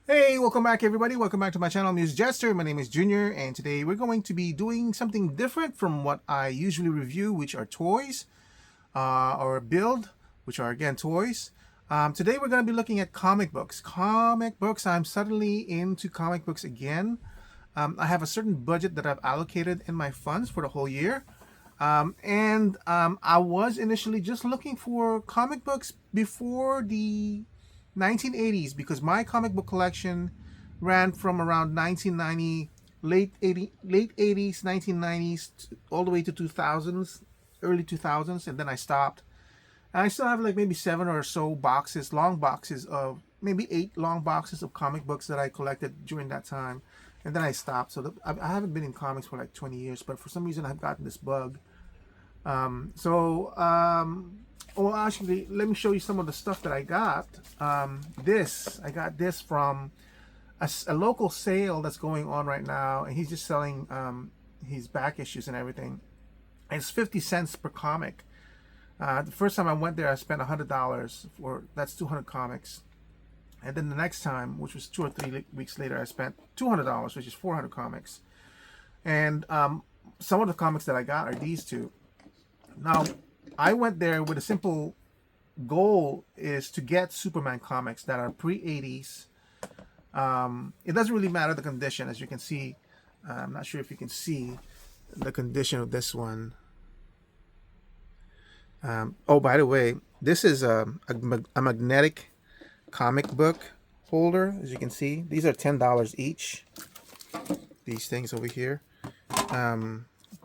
Hey, welcome back everybody. Welcome back to my channel, AmusedJester. My name is Junior, and today we're going to be doing something different from what I usually review, which are toys, or build, which are again toys. Today we're going to be looking at comic books. Comic books, I'm suddenly into comic books again. I have a certain budget that I've allocated in my funds for the whole year. I was initially just looking for comic books before the 1980s because my comic book collection ran from around 1990, late 80s, 1990s, all the way to 2000s, early 2000s, and then I stopped. And I still have like maybe 7 or so boxes, long boxes of maybe 8 long boxes of comic books that I collected during that time. And then I stopped. So I haven't been in comics for like 20 years, but for some reason I've gotten this bug. Well, actually, let me show you some of the stuff that I got. I got this from a local sale that's going on right now, and he's just selling his back issues and everything. And it's 50 cents per comic. The first time I went there, I spent $100 for that's 200 comics. And then the next time, which was 2 or 3 weeks later, I spent $200, which is 400 comics. And some of the comics that I got are these two. Now, I went there with a simple goal is to get Superman comics that are pre-80s. It doesn't really matter the condition, as you can see. I'm not sure if you can see the condition of this one. Oh, by the way, this is a magnetic comic book holder, as you can see. These are $10 each, these things over here.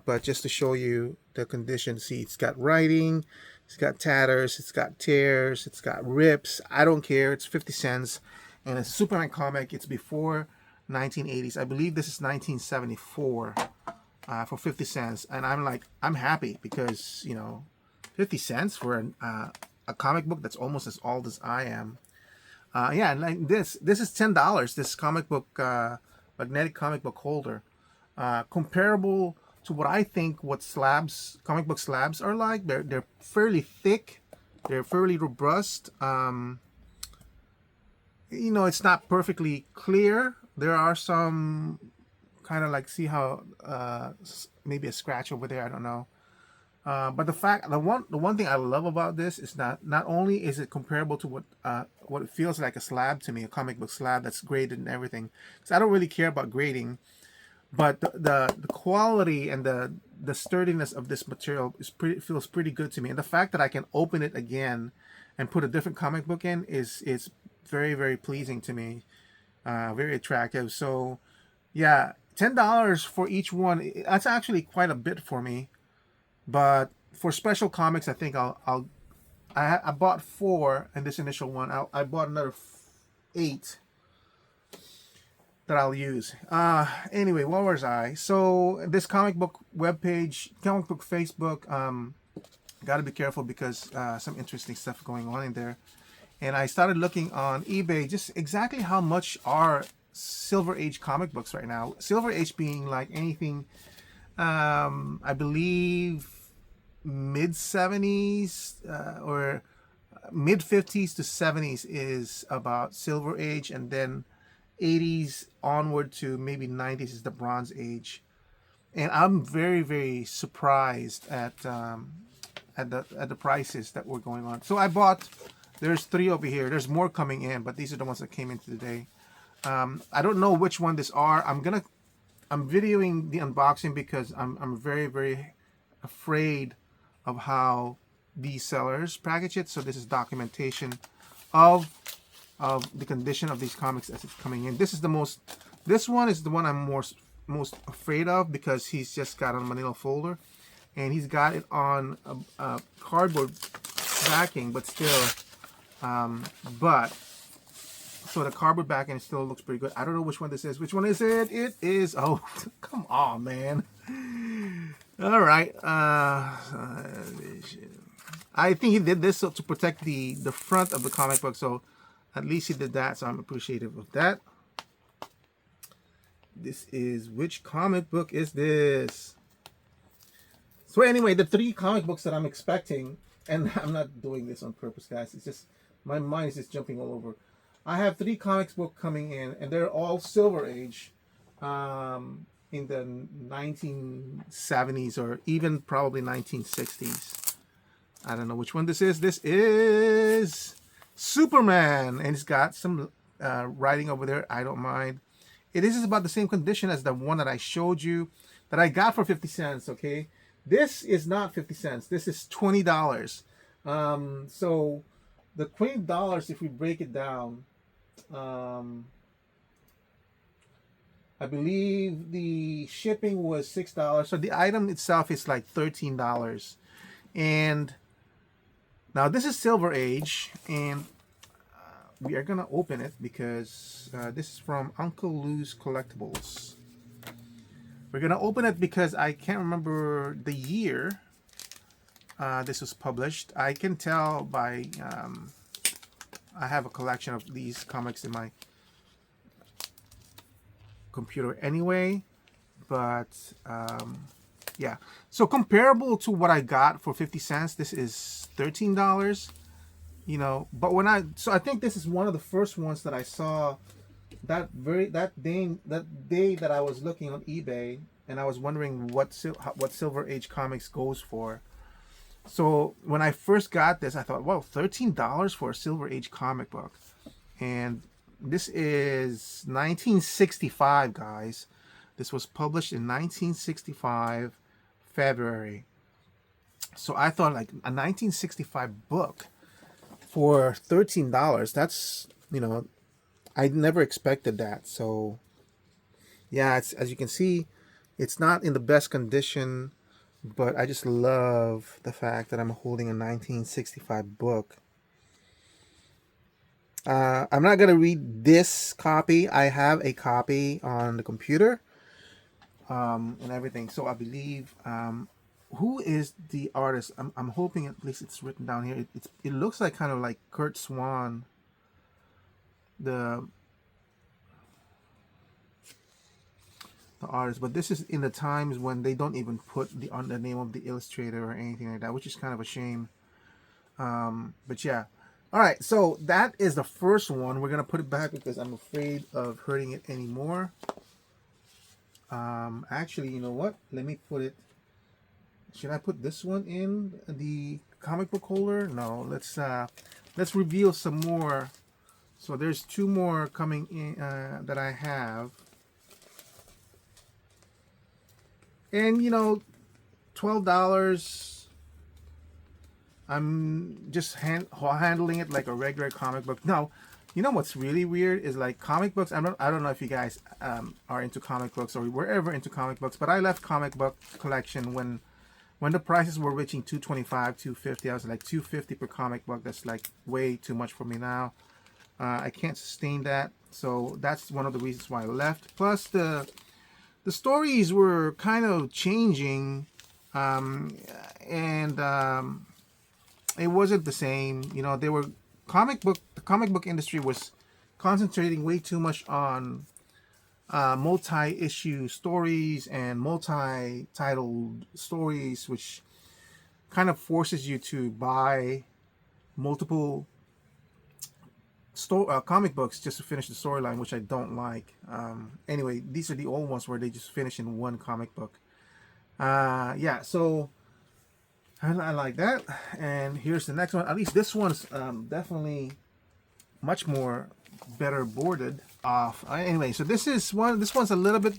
But just to show you the condition, see, it's got writing, it's got tatters, it's got tears, it's got rips. I don't care. It's 50 cents, and it's a Superman comic. It's before 1980s. I believe this is 1974 for 50 cents, and I'm happy because 50 cents for a comic book that's almost as old as I am. Yeah, and like this is $10. This comic book magnetic comic book holder, comparable to what I think what comic book slabs are like. They're fairly thick, they're fairly robust. It's not perfectly clear. There are some kind of like, see how maybe a scratch over there, I don't know. But the one thing I love about this is not only is it comparable to what it feels like a slab to me, a comic book slab that's graded and everything, because I don't really care about grading. But the quality and the sturdiness of this material feels pretty good to me, and the fact that I can open it again and put a different comic book in is very, very pleasing to me, very attractive. So yeah, $10 for each one. That's actually quite a bit for me. But for special comics, I think I bought 4 in this initial one. I bought another 8 that I'll use. Anyway, what was I? So this comic book webpage, comic book Facebook, got to be careful because some interesting stuff going on in there. And I started looking on eBay just exactly how much are Silver Age comic books right now. Silver Age being like anything, I believe mid 70s or mid 50s to 70s is about Silver Age, and then 80s onward to maybe 90s is the Bronze Age. And I'm very, very surprised at the prices that were going on. So I bought, there's 3 over here. There's more coming in, but these are the ones that came in today. I don't know which one this are. I'm videoing the unboxing because I'm very, very afraid of how these sellers package it. So this is documentation of the condition of these comics as it's coming in. This one is the one I'm most afraid of because he's just got a manila folder, and he's got it on a cardboard backing, but still, so the cardboard backing still looks pretty good. I don't know which one this is. Which one is it? It is, oh, come on, man. All right. I think he did this to protect the front of the comic book, so at least he did that, so I'm appreciative of that. This is, which comic book is this? So anyway, the 3 comic books that I'm expecting, and I'm not doing this on purpose, guys. It's just, my mind is just jumping all over. I have 3 comics book coming in, and they're all Silver Age, in the 1970s or even probably 1960s. I don't know which one this is. This is Superman, and it's got some writing over there. I don't mind. It is about the same condition as the one that I showed you that I got for 50 cents. Okay, this is not 50 cents. This is $20. So the $20, if we break it down, I believe the shipping was $6. So the item itself is like $13. And now this is Silver Age, and we are gonna open it because this is from Uncle Lou's Collectibles. We're gonna open it because I can't remember the year this was published. I can tell by I have a collection of these comics in my computer anyway, but yeah. So comparable to what I got for 50 cents, this is $13. You know, but when I think this is one of the first ones that I saw that day that I was looking on eBay, and I was wondering what Silver Age Comics goes for. So when I first got this, I thought, well, $13 for a Silver Age comic book. And this is 1965, guys. This was published in 1965, February. So I thought, like, a 1965 book for $13, that's, you know, I never expected that. So yeah, it's, as you can see, it's not in the best condition, but I just love the fact that I'm holding a 1965 book. I'm not gonna read this copy. I have a copy on the computer, and everything. So I believe, who is the artist? I'm hoping at least it's written down here. It looks like kind of like Kurt Swan, the artist, but this is in the times when they don't even put on the name of the illustrator or anything like that, which is kind of a shame. But yeah. All right, so that is the first one. We're gonna put it back because I'm afraid of hurting it anymore. Actually, you know what? Let me put it. Should I put this one in the comic book holder? No. Let's reveal some more. So there's 2 more coming in that I have, and you know, $12. I'm just handling it like a regular comic book. Now, you know what's really weird is, like, comic books. I don't know if you guys are into comic books or were ever into comic books, but I left comic book collection when the prices were reaching $225, $250. I was like, $250 per comic book. That's like way too much for me now. I can't sustain that. So that's one of the reasons why I left. Plus the stories were kind of changing, and it wasn't the same. You know, the comic book industry was concentrating way too much on multi-issue stories and multi-titled stories, which kind of forces you to buy multiple comic books just to finish the storyline, which I don't like. Anyway, these are the old ones where they just finish in one comic book. Yeah, so I like that. And here's the next one. At least this one's definitely much more better boarded off. Anyway, so this one's a little bit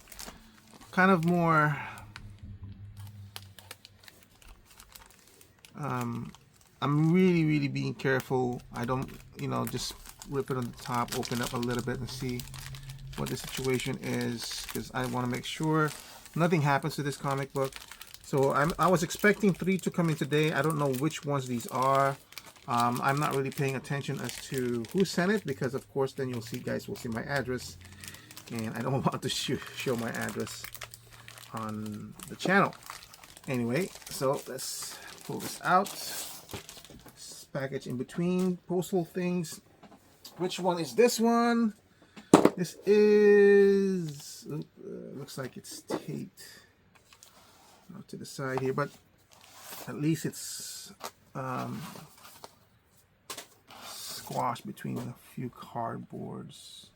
kind of more I'm really being careful. I don't, you know, just rip it on the top, open up a little bit and see what the situation is, because I want to make sure nothing happens to this comic book. So I was expecting 3 to come in today. I don't know which ones these are. I'm not really paying attention as to who sent it, because of course then you'll see, guys will see my address, and I don't want to show my address on the channel. Anyway, so let's pull this out. This package in between postal things. Which one is this one? This is looks like it's taped to the side here, but at least it's squashed between a few cardboards.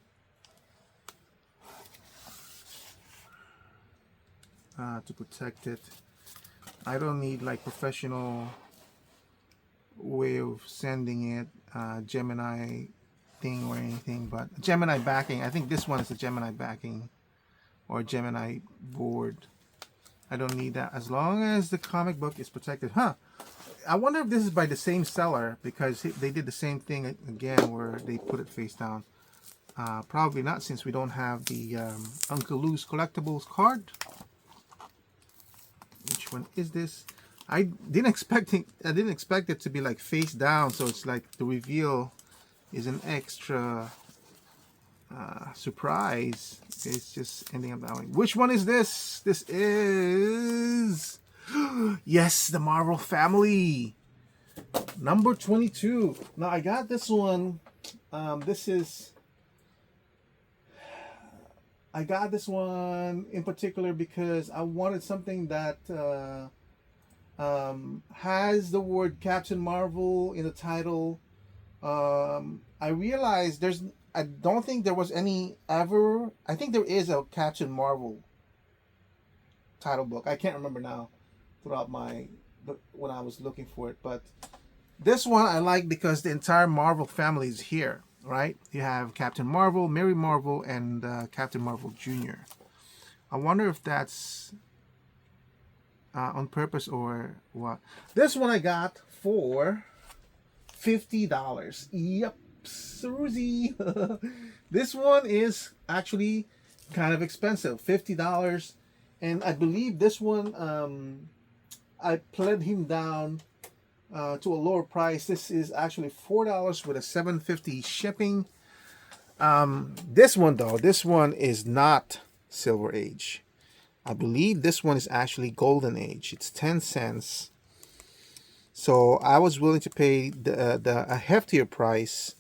To protect it. I don't need like professional way of sending it, Gemini thing or anything, but Gemini backing. I think this one is a Gemini backing or Gemini board. I don't need that as long as the comic book is protected. Huh. I wonder if this is by the same seller, because they did the same thing again where they put it face down. Probably not, since we don't have the Uncle Lou's Collectibles card. Which one is this? I didn't expect it to be like face down, so it's like the reveal is an extra surprise. It's just ending up that way. Which one is this? This is yes, the Marvel family, number 22. Now I got this one. I got this one in particular because I wanted something that has the word Captain Marvel in the title. I realized I don't think there was any ever. I think there is a Captain Marvel title book. I can't remember now throughout when I was looking for it, but this one I like because the entire Marvel family is here, right? You have Captain Marvel, Mary Marvel, and Captain Marvel Jr. I wonder if that's on purpose or what. This one I got for $50. Yep, Susie. This one is actually kind of expensive, $50, and I believe this one I pled him down to a lower price. This is actually $4 with a $7.50 shipping. This one though, this one is not Silver Age. I believe this one is actually Golden Age. It's 10 cents. So I was willing to pay a heftier price.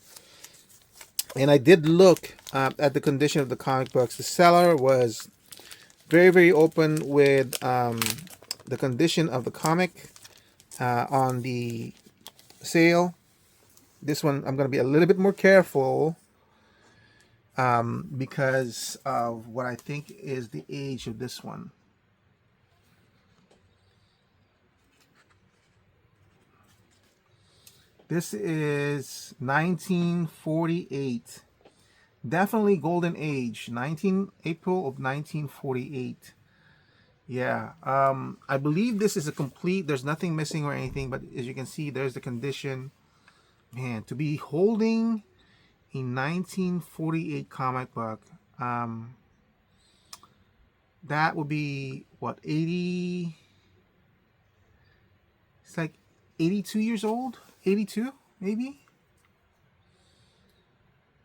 And I did look at the condition of the comic books. The seller was very, very open with the condition of the comic on the sale. This one I'm going to be a little bit more careful because of what I think is the age of this one. This is 1948. Definitely Golden Age. April of 1948. Yeah. I believe this is a complete. There's nothing missing or anything, but as you can see, there's the condition. Man, to be holding a 1948 comic book, that would be what, 80? It's like 82 years old. 82 maybe.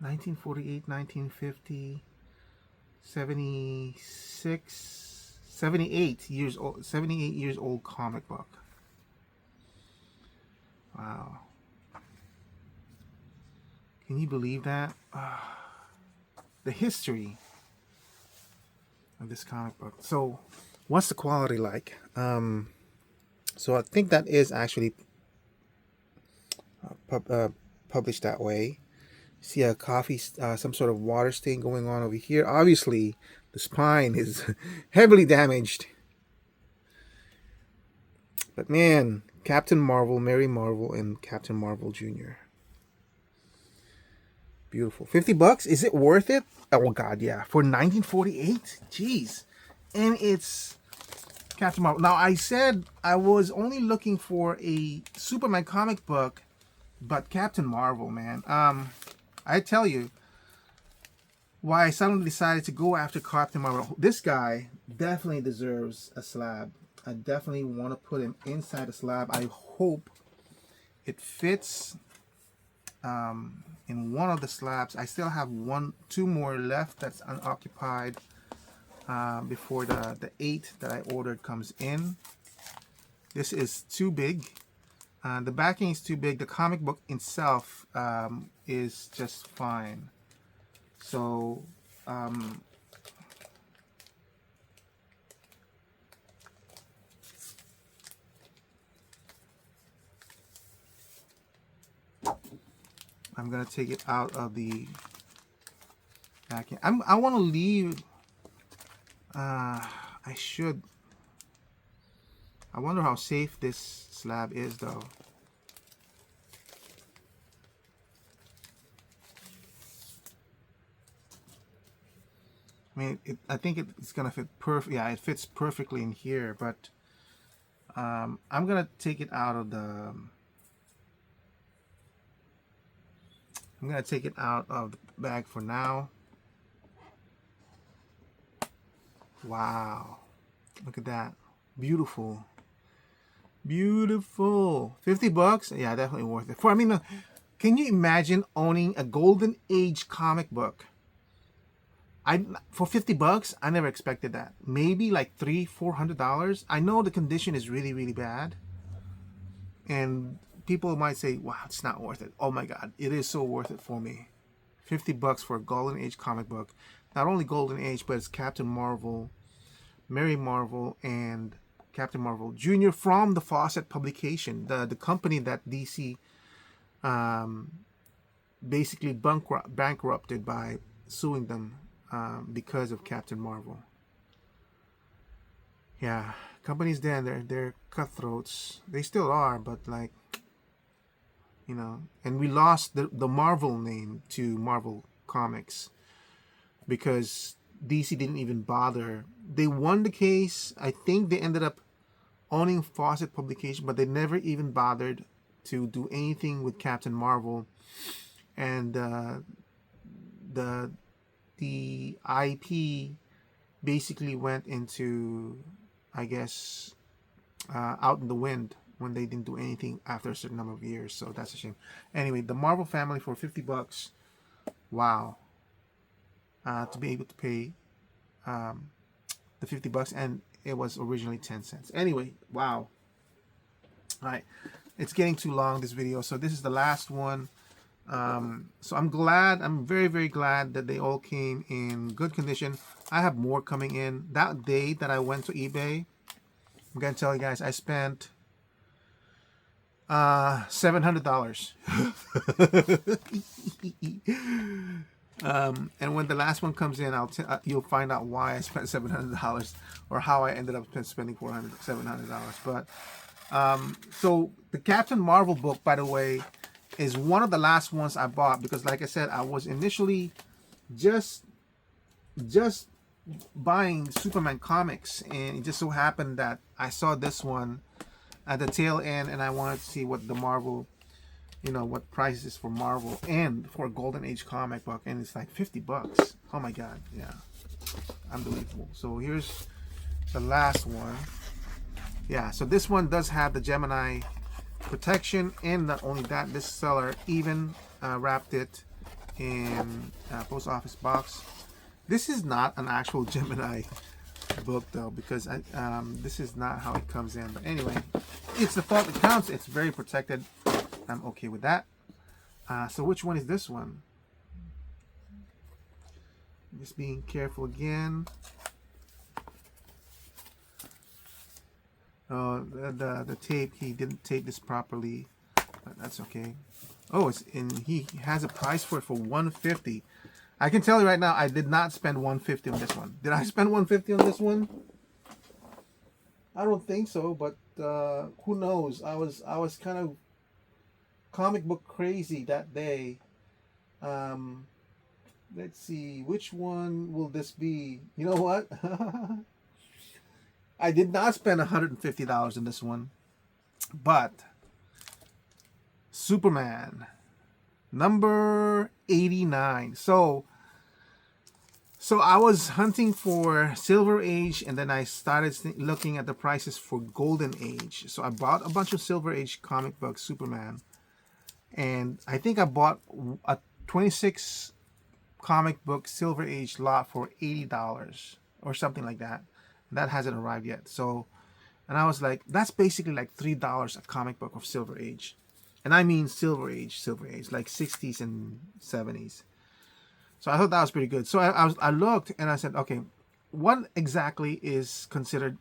1948, 1950, 76, 78 years old. 78 years old comic book. Wow. Can you believe that? The history of this comic book. So what's the quality like? So I think that is actually published that way. See a coffee, some sort of water stain going on over here. Obviously the spine is heavily damaged, but man, Captain Marvel, Mary Marvel, and Captain Marvel Jr. Beautiful. $50. Is it worth it? Oh god, yeah. For 1948? Jeez. And it's Captain Marvel. Now I said I was only looking for a Superman comic book, but Captain Marvel, man. I tell you why I suddenly decided to go after Captain Marvel. This guy definitely deserves a slab. I definitely want to put him inside a slab. I hope it fits in one of the slabs. I still have two more left that's unoccupied before the 8 that I ordered comes in. This is too big. The backing is too big. The comic book itself is just fine. So I'm gonna take it out of the vacuum. I want to leave. I should. I wonder how safe this slab is, though. I mean, I think it's gonna fit perfect. Yeah, it fits perfectly in here, but I'm gonna take it out of the. I'm gonna take it out of the bag for now. Wow, look at that, beautiful, beautiful. $50? Yeah, definitely worth it. I mean, can you imagine owning a Golden Age comic book? For $50, I never expected that. Maybe like $300-400. I know the condition is really, really bad, and people might say, "Wow, it's not worth it." Oh my God, it is so worth it for me. $50 for a Golden Age comic book. Not only Golden Age, but it's Captain Marvel, Mary Marvel, and Captain Marvel Jr. from the Fawcett publication, the company that DC basically bankrupted by suing them because of Captain Marvel. Yeah, companies then they're cutthroats. They still are, but like, you know, and we lost the Marvel name to Marvel Comics because DC didn't even bother. They won the case. I think they ended up owning Fawcett Publication, but they never even bothered to do anything with Captain Marvel. And the IP basically went into, I guess, out in the wind when they didn't do anything after a certain number of years. So that's a shame. Anyway, the Marvel family for $50. Wow. To be able to pay the $50, and it was originally 10 cents. Anyway, wow. All right, it's getting too long, this video, so this is the last one. So I'm very, very glad that they all came in good condition. I have more coming in. That day that I went to eBay, I'm gonna tell you guys, I spent $700. And when the last one comes in, you'll find out why I spent $700 or how I ended up spending $700. But so the Captain Marvel book, by the way, is one of the last ones I bought because, like I said, I was initially just buying Superman comics, and it just so happened that I saw this one at the tail end, and I wanted to see what the Marvel, what prices for Marvel and for a Golden Age comic book, and it's like $50. Oh my God, yeah, unbelievable. So here's the last one. Yeah, so this one does have the Gemini protection, and not only that, this seller even wrapped it in a post office box. This is not an actual Gemini book though, because this is not how it comes in. But anyway, it's the thought that counts. It's very protected. I'm okay with that. So which one is this one? Just being careful again. Oh, the tape, he didn't tape this properly, but that's okay. Oh, he has a price for it for $150. I can tell you right now, I did not spend $150 on this one. Did I spend $150 on this one? I don't think so, but who knows? I was kind of comic book crazy that day. Let's see, which one will this be? You know what? I did not spend $150 on this one, but Superman number 89. So I was hunting for Silver Age, and then I started looking at the prices for Golden Age. So I bought a bunch of Silver Age comic books, Superman, and I think I bought a 26 comic book Silver Age lot for $80 or something like that. That hasn't arrived yet. So, and I was like, that's basically like $3 a comic book of Silver Age. And I mean Silver Age, like 60s and 70s. So I thought that was pretty good. So I looked and I said, okay, what exactly is considered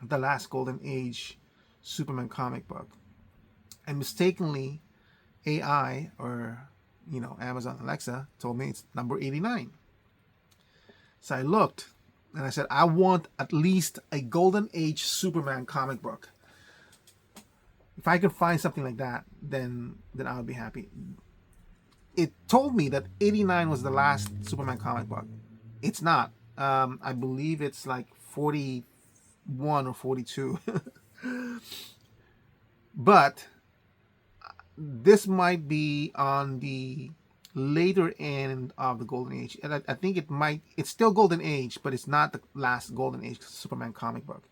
the last Golden Age Superman comic book? And mistakenly, AI, or you know, Amazon Alexa told me it's number 89. So I looked and I said, I want at least a Golden Age Superman comic book. If I could find something like that, then I would be happy. It told me that 89 was the last Superman comic book. It's not. I believe it's like 41 or 42. But this might be on the later end of the Golden Age. And I think it's still Golden Age, but it's not the last Golden Age Superman comic book.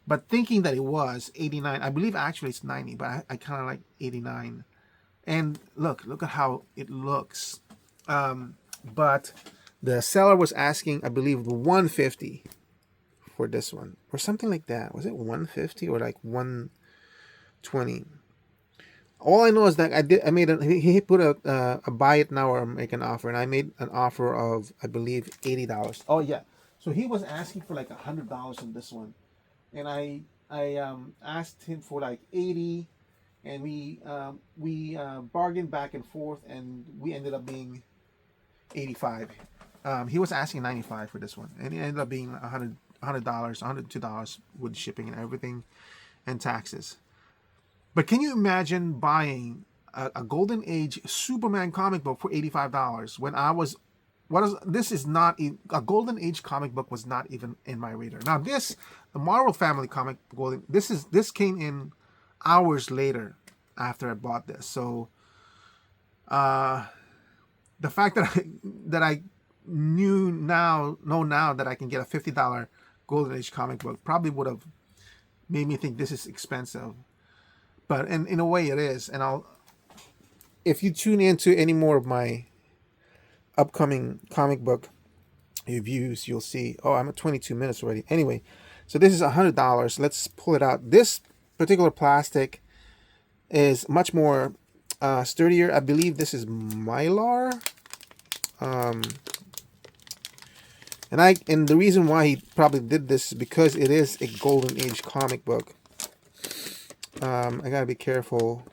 But thinking that it was 89, I believe actually it's 90, but I kind of like 89. And look at how it looks. But the seller was asking, I believe, 150 for this one or something like that. Was it 150 or like 120? All I know is that he put a buy it now or make an offer, and I made an offer of, I believe, $80. Oh yeah, so he was asking for like $100 on this one, and I asked him for like 80, and we bargained back and forth, and we ended up being 85. He was asking 95 for this one, and it ended up being $100, $102 with shipping and everything, and taxes. But can you imagine buying a Golden Age Superman comic book for $85 when this is not a Golden Age comic book was not even in my radar. Now the Marvel Family comic this came in hours later after I bought this. So the fact that I know now that I can get a $50 Golden Age comic book probably would have made me think this is expensive. But in a way it is. And if you tune into any more of my upcoming comic book reviews, you'll see, oh, I'm at 22 minutes already. Anyway, so this is $100. Let's pull it out. This particular plastic is much more sturdier. I believe this is Mylar. And the reason why he probably did this is because it is a Golden Age comic book. I gotta be careful.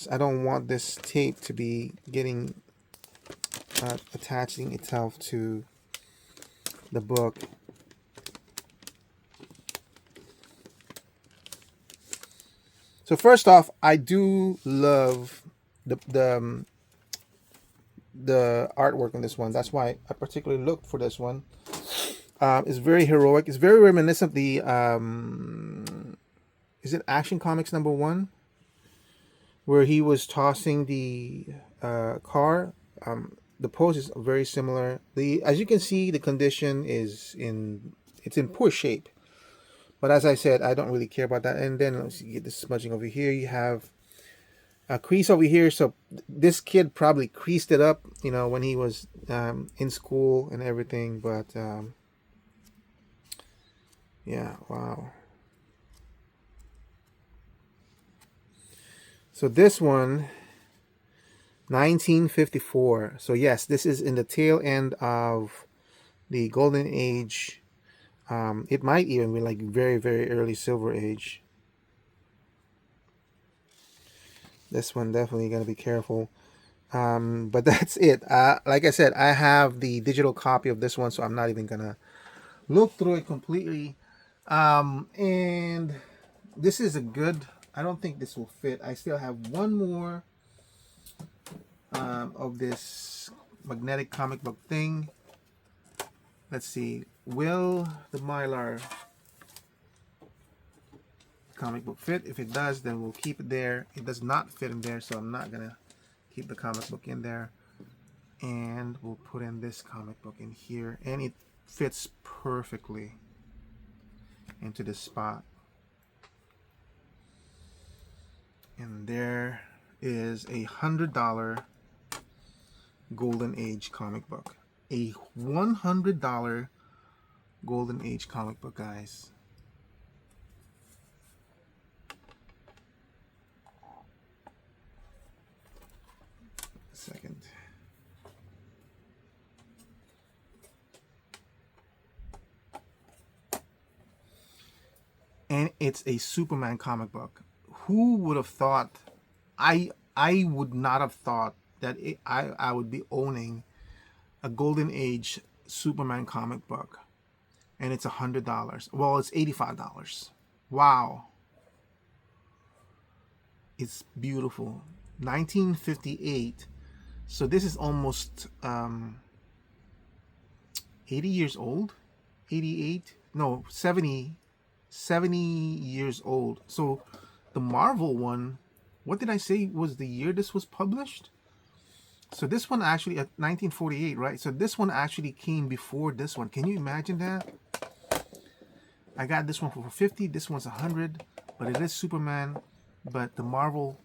I don't want this tape to be getting attaching itself to the book. So first off, I do love the artwork on this one. That's why I particularly looked for this one. It's very heroic. It's very reminiscent of the is it Action Comics #1, where he was tossing the car. The pose is very similar. As you can see, the condition is in poor shape. But as I said, I don't really care about that. And then let's get this smudging over here. You have a crease over here. So this kid probably creased it up, when he was in school and everything. But yeah, wow. So this one, 1954. So yes, this is in the tail end of the Golden Age. It might even be like very, very early Silver Age. This one definitely gotta be careful. But that's it. Like I said, I have the digital copy of this one, so I'm not even gonna look through it completely. And this is a good. I don't think this will fit. I still have one more of this magnetic comic book thing. Let's see. Will the Mylar comic book fit? If it does, then we'll keep it there. It does not fit in there, so I'm not gonna keep the comic book in there. And we'll put in this comic book in here, and it fits perfectly into this spot. And there is a $100 Golden Age comic book. A $100 Golden Age comic book, guys. A second. And it's a Superman comic book. Who would have thought? I would not have thought that I would be owning a Golden Age Superman comic book, and it's $100. Well, it's $85. Wow, it's beautiful. 1958. So this is almost 80 years old. 88? No, 70 years old. So the Marvel one, what did I say was the year this was published? So this one actually at 1948, right? So this one actually came before this one. Can you imagine that? I got this one for 50. This one's 100, but it is Superman. But the Marvel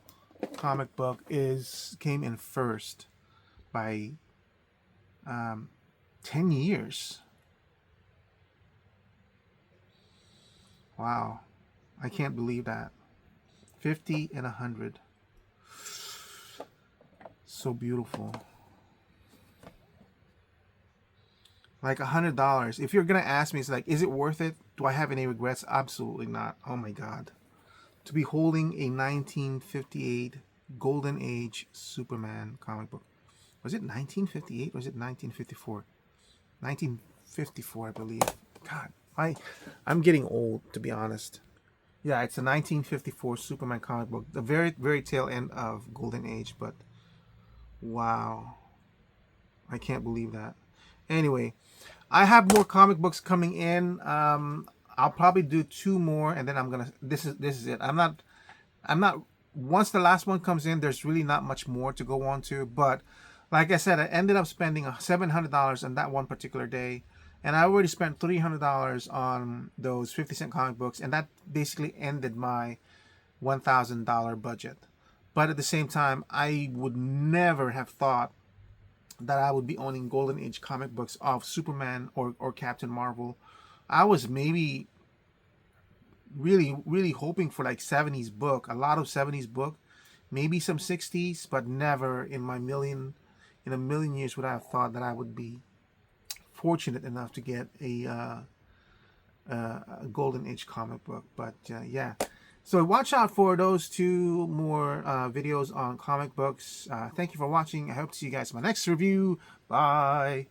comic book came in first by 10 years. Wow, I can't believe that. 50 and 100. So beautiful. Like $100. If you're gonna ask me, it's like, is it worth it? Do I have any regrets? Absolutely not. Oh my God. To be holding a 1958 Golden Age Superman comic book. Was it 1958 or was it 1954? 1954, I believe. God, I'm getting old, to be honest. Yeah, it's a 1954 Superman comic book. The very, very tail end of Golden Age, but wow. I can't believe that. Anyway, I have more comic books coming in. I'll probably do 2 more, and then I'm gonna. This is it. I'm not. Once the last one comes in, there's really not much more to go on to. But like I said, I ended up spending $700 on that one particular day, and I already spent $300 on those 50-cent comic books, and that basically ended my $1,000 budget. But at the same time, I would never have thought that I would be owning Golden Age comic books of Superman or Captain Marvel. I was maybe really hoping for like 70s book, a lot of 70s book, maybe some 60s, but never in a million years would I have thought that I would be fortunate enough to get a Golden Age comic book. But yeah, so watch out for those 2 more videos on comic books. Thank you for watching. I hope to see you guys in my next review. Bye.